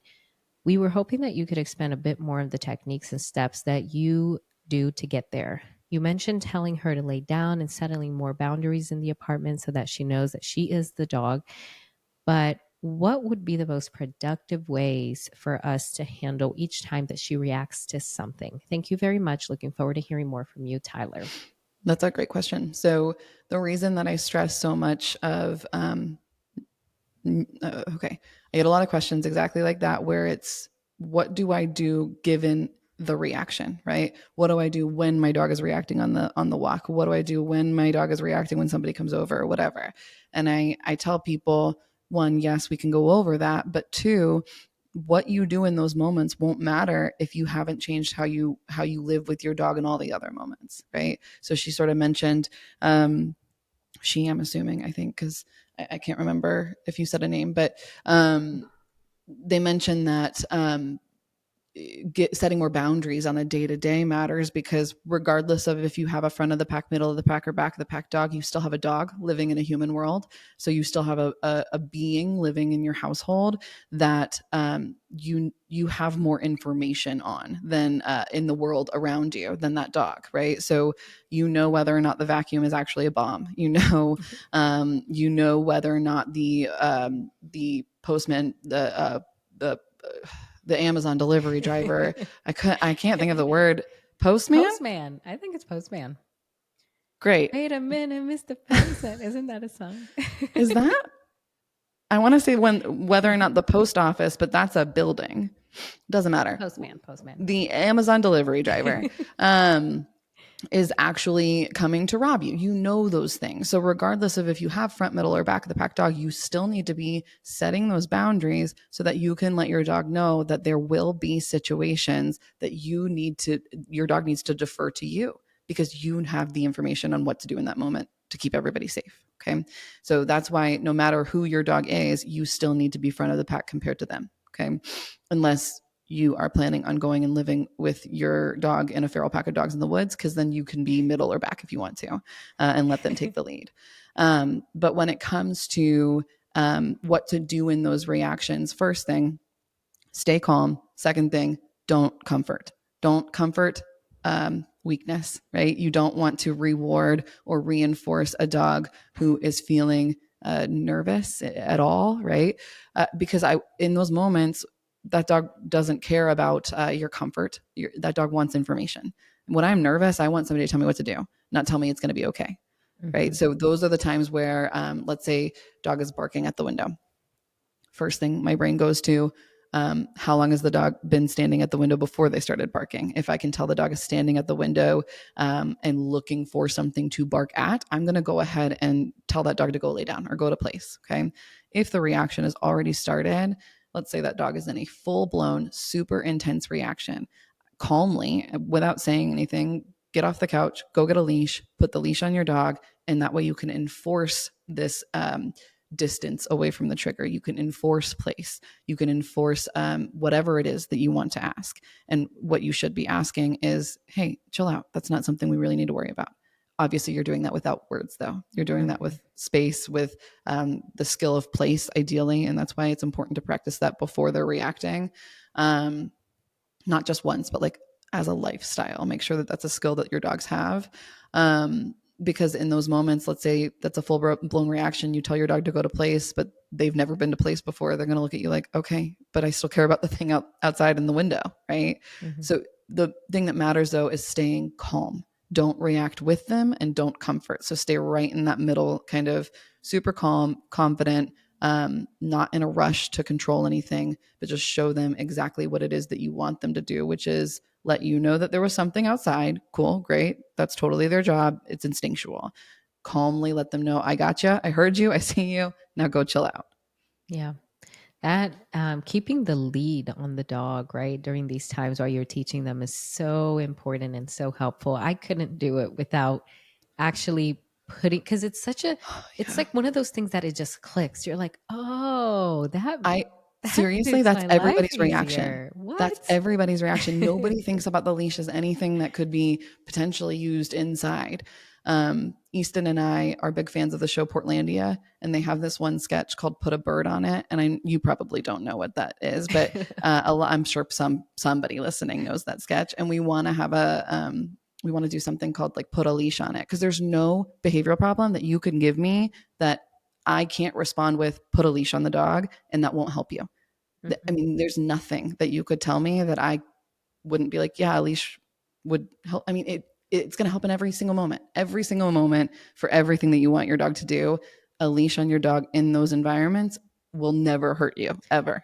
We were hoping that you could expand a bit more of the techniques and steps that you do to get there. You mentioned telling her to lay down and settling more boundaries in the apartment so that she knows that she is the dog. But what would be the most productive ways for us to handle each time that she reacts to something? Thank you very much. Looking forward to hearing more from you, Tyler. That's a great question. So the reason that I stress so much of, okay, I get a lot of questions exactly like that, where it's, what do I do given the reaction, right? What do I do when my dog is reacting on the walk? What do I do when my dog is reacting when somebody comes over or whatever? And I tell people, one, yes, we can go over that, but two, what you do in those moments won't matter if you haven't changed how you live with your dog in all the other moments, right? So she sort of mentioned, I'm assuming, I think, because I can't remember if you said a name, but they mentioned that setting more boundaries on a day-to-day matters, because regardless of if you have a front of the pack, middle of the pack, or back of the pack dog, you still have a dog living in a human world. So you still have a being living in your household that you have more information on than in the world around you than that dog, right? So you know whether or not the vacuum is actually a bomb. You know whether or not the postman, the Amazon delivery driver. I can't think of the word. Postman? Postman. I think it's Postman. Great. Wait a minute, Mr. Postman. Isn't that a song? Is that? I want to say whether or not the post office, but that's a building. Doesn't matter. Postman. The Amazon delivery driver. Is actually coming to rob you. You know those things. So regardless of if you have front, middle, or back of the pack dog, you still need to be setting those boundaries so that you can let your dog know that there will be situations that your dog needs to defer to you, because you have the information on what to do in that moment to keep everybody safe. Okay. So that's why no matter who your dog is, you still need to be front of the pack compared to them. Okay. Unless you are planning on going and living with your dog in a feral pack of dogs in the woods, because then you can be middle or back if you want to, and let them take the lead. But when it comes to what to do in those reactions, first thing, stay calm. Second thing, don't comfort. Don't comfort weakness, right? You don't want to reward or reinforce a dog who is feeling nervous at all, right? Because in those moments, that dog doesn't care about your comfort. That dog wants information. When I'm nervous, I want somebody to tell me what to do, not tell me it's going to be okay. Right. So those are the times where, let's say dog is barking at the window. First thing my brain goes to, how long has the dog been standing at the window before they started barking? If I can tell the dog is standing at the window and looking for something to bark at, I'm going to go ahead and tell that dog to go lay down or go to place. Okay. If the reaction has already started, let's say that dog is in a full-blown, super intense reaction, calmly, without saying anything, get off the couch, go get a leash, put the leash on your dog, and that way you can enforce this distance away from the trigger. You can enforce place. You can enforce whatever it is that you want to ask. And what you should be asking is, hey, chill out. That's not something we really need to worry about. Obviously, you're doing that without words, though. You're doing that with space, with the skill of place, ideally. And that's why it's important to practice that before they're reacting. Not just once, but like as a lifestyle. Make sure that that's a skill that your dogs have. Because in those moments, let's say that's a full blown reaction, you tell your dog to go to place, but they've never been to place before. They're going to look at you like, okay, but I still care about the thing outside in the window, right? So the thing that matters, though, is staying calm. Don't react with them and don't comfort. So stay right in that middle, kind of super calm, confident, not in a rush to control anything, but just show them exactly what it is that you want them to do, which is let you know that there was something outside. Cool, great. That's totally their job. It's instinctual. Calmly let them know, I got you. I heard you. I see you. Now go chill out. Yeah. That keeping the lead on the dog, right, during these times while you're teaching them is so important and so helpful. I couldn't do it without actually putting, because it's such a, it's like one of those things that it just clicks. You're like, oh, that Seriously, makes that's my life everybody's reaction. easier. What? That's everybody's reaction. Nobody thinks about the leash as anything that could be potentially used inside. Easton and I are big fans of the show Portlandia, and they have this one sketch called "Put a Bird on It." And you probably don't know what that is, but I'm sure somebody listening knows that sketch. And we want to have we want to do something called like "Put a Leash on It," because there's no behavioral problem that you can give me that I can't respond with "Put a leash on the dog," and that won't help you. I mean, there's nothing that you could tell me that I wouldn't be like, yeah, a leash would help. I mean, it's going to help in every single moment for everything that you want your dog to do. A leash on your dog in those environments will never hurt you ever.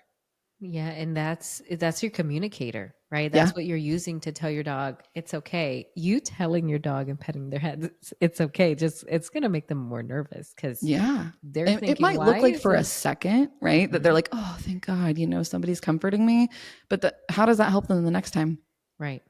Yeah, and that's your communicator, right? Yeah. That's what you're using to tell your dog it's okay. You telling your dog and petting their head, it's okay. Just it's gonna make them more nervous because Yeah. they're And it thinking, might why look like is for a this? second, right? That they're like, oh, thank God, somebody's comforting me. But how does that help them the next time? Right.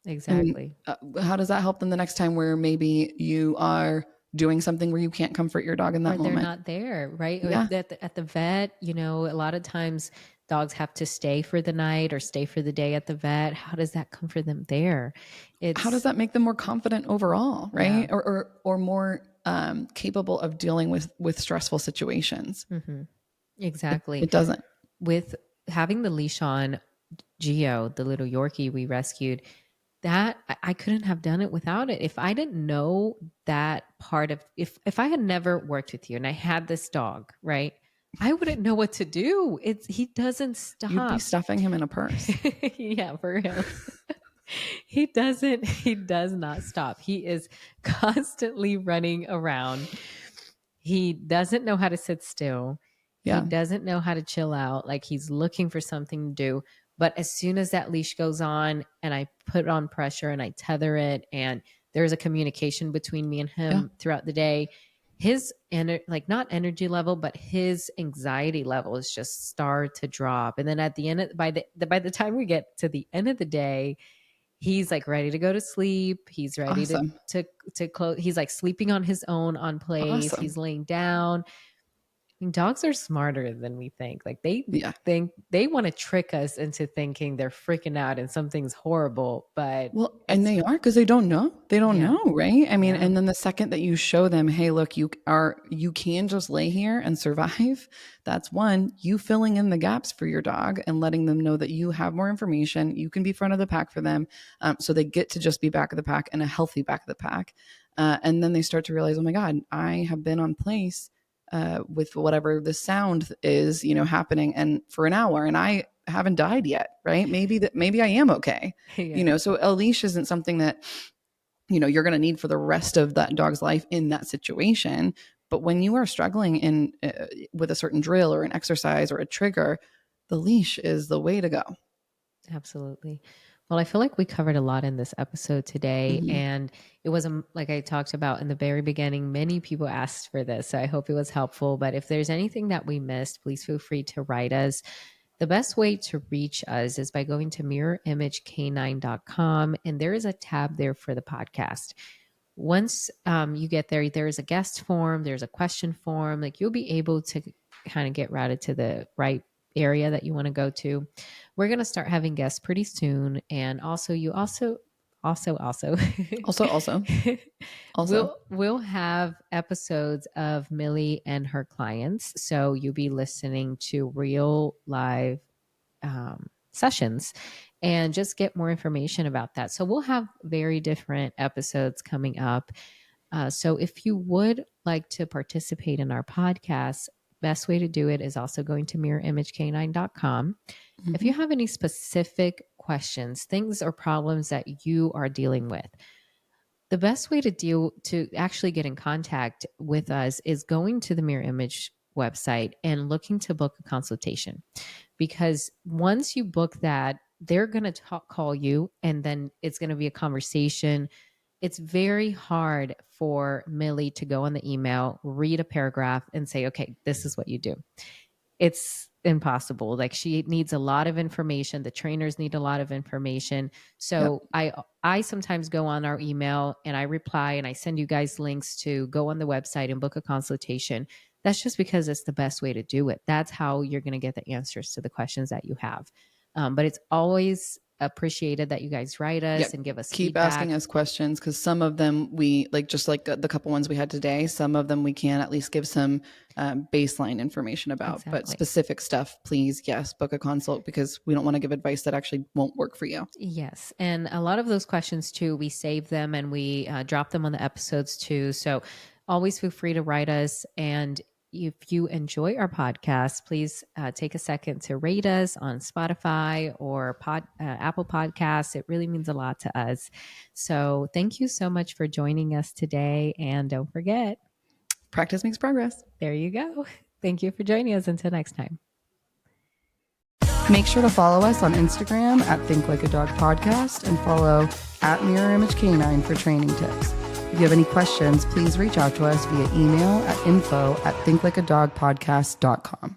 I mean, Exactly. how does that help them the next time where maybe you are doing something where you can't comfort your dog in Or that they're moment? not there, right? Or Yeah. at the vet, a lot of times dogs have to stay for the night or stay for the day at the vet. How does that come for them there? How does It's, that make them more confident overall, yeah. right? Or more capable of dealing with stressful situations? Mm-hmm. It, Exactly. it doesn't. With having the leash on Geo, the little Yorkie we rescued, that I couldn't have done it without it. If I didn't know that part of, if I had never worked with you and I had this dog, right? I wouldn't know what to do. He doesn't You'd be stop. stuffing him in a purse. Yeah, for real. He does not stop. He is constantly running around. He doesn't know how to sit still. He Yeah. doesn't know how to chill out. Like he's looking for something to do. But as soon as that leash goes on and I put on pressure and I tether it and there's a communication between me and Yeah. him throughout the day, like not energy level, but his anxiety level is just start to drop. And then at the end of, by the time we get to the end of the day, he's like ready to go to sleep. He's ready Awesome. to close. He's like sleeping on his own on place. Awesome. He's laying down. I mean, dogs are smarter than we think. Like they Yeah. think they want to trick us into thinking they're freaking out and something's horrible, but Well, and it's they are because they don't know. They don't yeah, know, right? I mean, yeah, and then the second that you show them, hey, look, you can just lay here and survive. That's one, you filling in the gaps for your dog and letting them know that you have more information. You can be front of the pack for them, so they get to just be back of the pack and a healthy back of the pack. And then they start to realize, oh my God, I have been on place with whatever the sound is, happening, and for an hour, and I haven't died yet, right? Maybe I am okay. yeah, So a leash isn't something that, you're going to need for the rest of that dog's life in that situation. But when you are struggling with a certain drill or an exercise or a trigger, the leash is the way to go. absolutely. Well, I feel like we covered a lot in this episode today, Mm-hmm. and it was like I talked about in the very beginning. Many people asked for this, so I hope it was helpful. But if there's anything that we missed, please feel free to write us. The best way to reach us is by going to mirrorimagek9.com, and there is a tab there for the podcast. Once you get there, there's a guest form, there's a question form. Like you'll be able to kind of get routed to the right area that you want to go to. We're going to start having guests pretty soon. And also, also, Also, we'll have episodes of Millie and her clients. So you'll be listening to real live sessions and just get more information about that. So we'll have very different episodes coming up. So if you would like to participate in our podcast, best way to do it is also going to mirrorimagek9.com. mm-hmm. If you have any specific questions, things or problems that you are dealing with, the best way to actually get in contact with us is going to the Mirror Image website and looking to book a consultation. Because once you book that, they're going to call you and then it's going to be a conversation. It's very hard for Millie to go on the email, read a paragraph and say, okay, this is what you do. It's impossible. Like she needs a lot of information. The trainers need a lot of information. So Yep. I sometimes go on our email and I reply and I send you guys links to go on the website and book a consultation. That's just because it's the best way to do it. That's how you're going to get the answers to the questions that you have. But it's always appreciated that you guys write us Yep. and give us Keep feedback. asking us questions, because some of them we like, just like the couple ones we had today, some of them we can at least give some baseline information about. Exactly. But specific stuff, please, yes, book a consult, because we don't want to give advice that actually won't work for you. Yes. And a lot of those questions too, we save them and we drop them on the episodes too. So always feel free to write us. And if you enjoy our podcast, please take a second to rate us on Spotify or Apple Podcasts. It really means a lot to us. So thank you so much for joining us today. And don't forget, Practice makes progress. there you go. Thank you for joining us. Until next time. Make sure to follow us on Instagram at Think Like a Dog Podcast and follow at Mirror Image Canine for training tips. If you have any questions, please reach out to us via email at info@thinklikeadogpodcast.com.